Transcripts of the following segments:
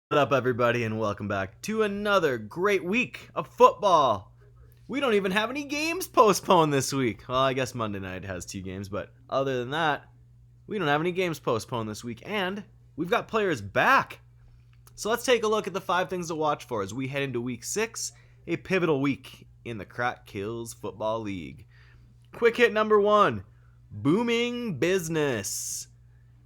What up, everybody, and welcome back to another great week of football. We don't even have any games postponed this week. Well, I guess Monday night has 2 games, but other than that, we don't have any games postponed this week, and we've got players back. So let's take a look at the 5 things to watch for as we head into week 6, a pivotal week in the Crack Kills Football League. Quick hit number 1, booming business.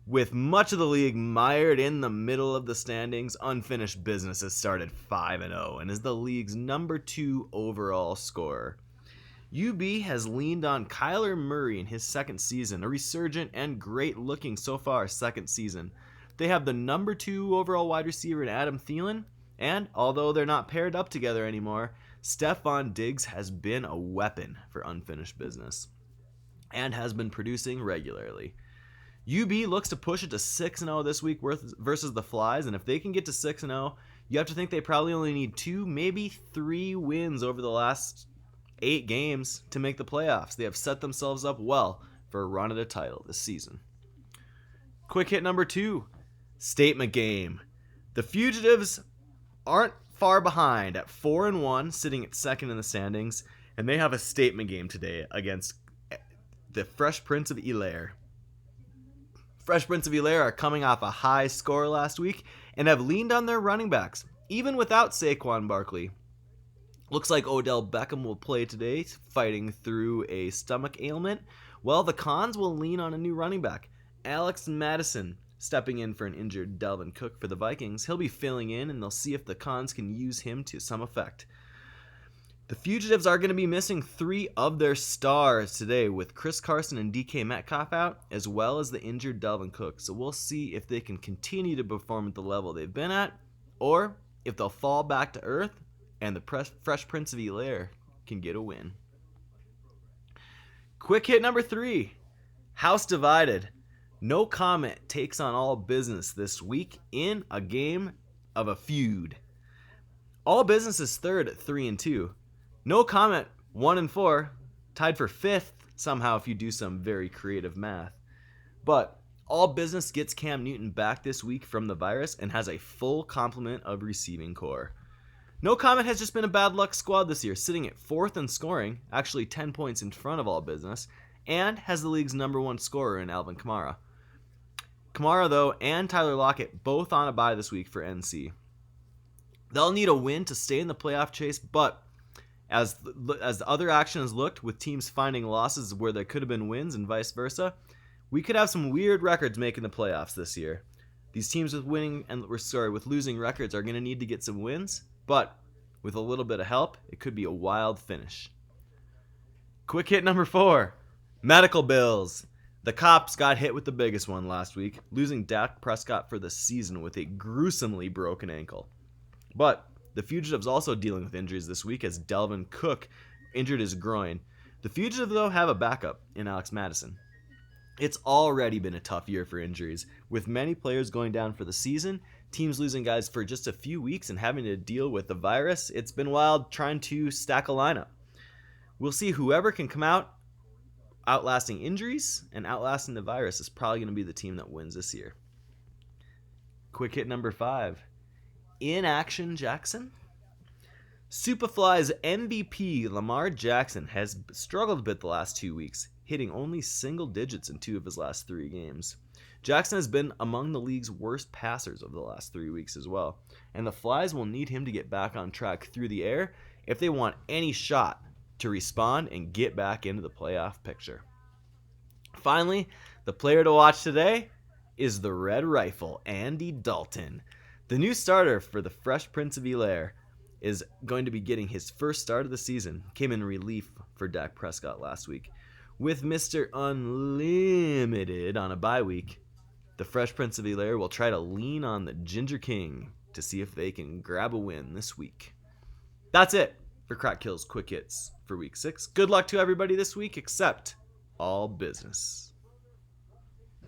With much of the league mired in the middle of the standings, Unfinished Business has started 5-0 and is the league's number 2 overall scorer. UB has leaned on Kyler Murray in his second season, a resurgent and great looking so far second season. They have the number 2 overall wide receiver in Adam Thielen, and although they're not paired up together anymore, Stephon Diggs has been a weapon for Unfinished Business and has been producing regularly. UB looks to push it to 6-0 this week versus the Flies, and if they can get to 6-0, you have to think they probably only need 2, maybe 3 wins over the last 8 games to make the playoffs. They have set themselves up well for a run at a title this season. Quick hit number 2, statement game. The Fugitives aren't far behind at 4-1, sitting at second in the standings, and they have a statement game today against the Fresh Prince of Bel-Air. Fresh Prince of Bel-Air are coming off a high score last week and have leaned on their running backs, even without Saquon Barkley. Looks like Odell Beckham will play today, fighting through a stomach ailment. Well, the Cons will lean on a new running back, Alex Madison, stepping in for an injured Dalvin Cook for the Vikings. He'll be filling in, and they'll see if the Cons can use him to some effect. The Fugitives are going to be missing 3 of their stars today, with Chris Carson and DK Metcalf out, as well as the injured Dalvin Cook. So we'll see if they can continue to perform at the level they've been at, or if they'll fall back to earth and the Fresh Prince of Bel-Air can get a win. Quick hit number 3, house divided. No comment takes on All Business this week in a game of a feud. All Business is third at 3-2. No Comment 1-4, tied for 5th somehow if you do some very creative math. But All Business gets Cam Newton back this week from the virus and has a full complement of receiving core. No Comment has just been a bad luck squad this year, sitting at 4th in scoring, actually 10 points in front of All Business, and has the league's number 1 scorer in Alvin Kamara. Kamara, though, and Tyler Lockett both on a bye this week for NC. They'll need a win to stay in the playoff chase, but as the other action has looked, with teams finding losses where there could have been wins and vice versa, we could have some weird records making the playoffs this year. These teams with losing records are going to need to get some wins, but with a little bit of help, it could be a wild finish. Quick hit number 4, medical bills. The Cops got hit with the biggest one last week, losing Dak Prescott for the season with a gruesomely broken ankle. But the Fugitives also dealing with injuries this week as Dalvin Cook injured his groin. The Fugitives, though, have a backup in Alex Madison. It's already been a tough year for injuries, with many players going down for the season, teams losing guys for just a few weeks and having to deal with the virus. It's been wild trying to stack a lineup. We'll see whoever can come out outlasting injuries and outlasting the virus is probably going to be the team that wins this year. Quick hit number 5. In action Jackson? Superfly's MVP Lamar Jackson has struggled a bit the last 2 weeks, hitting only single digits in 2 of his last 3 games. Jackson has been among the league's worst passers over the last 3 weeks as well, and the Flies will need him to get back on track through the air if they want any shot to respond and get back into the playoff picture. Finally, the player to watch today is the Red Rifle, Andy Dalton. The new starter for the Fresh Prince of Bel-Air is going to be getting his first start of the season. Came in relief for Dak Prescott last week. With Mr. Unlimited on a bye week, the Fresh Prince of Bel-Air will try to lean on the Ginger King to see if they can grab a win this week. That's it for Crack Kills Quick Hits for Week 6. Good luck to everybody this week except All Business.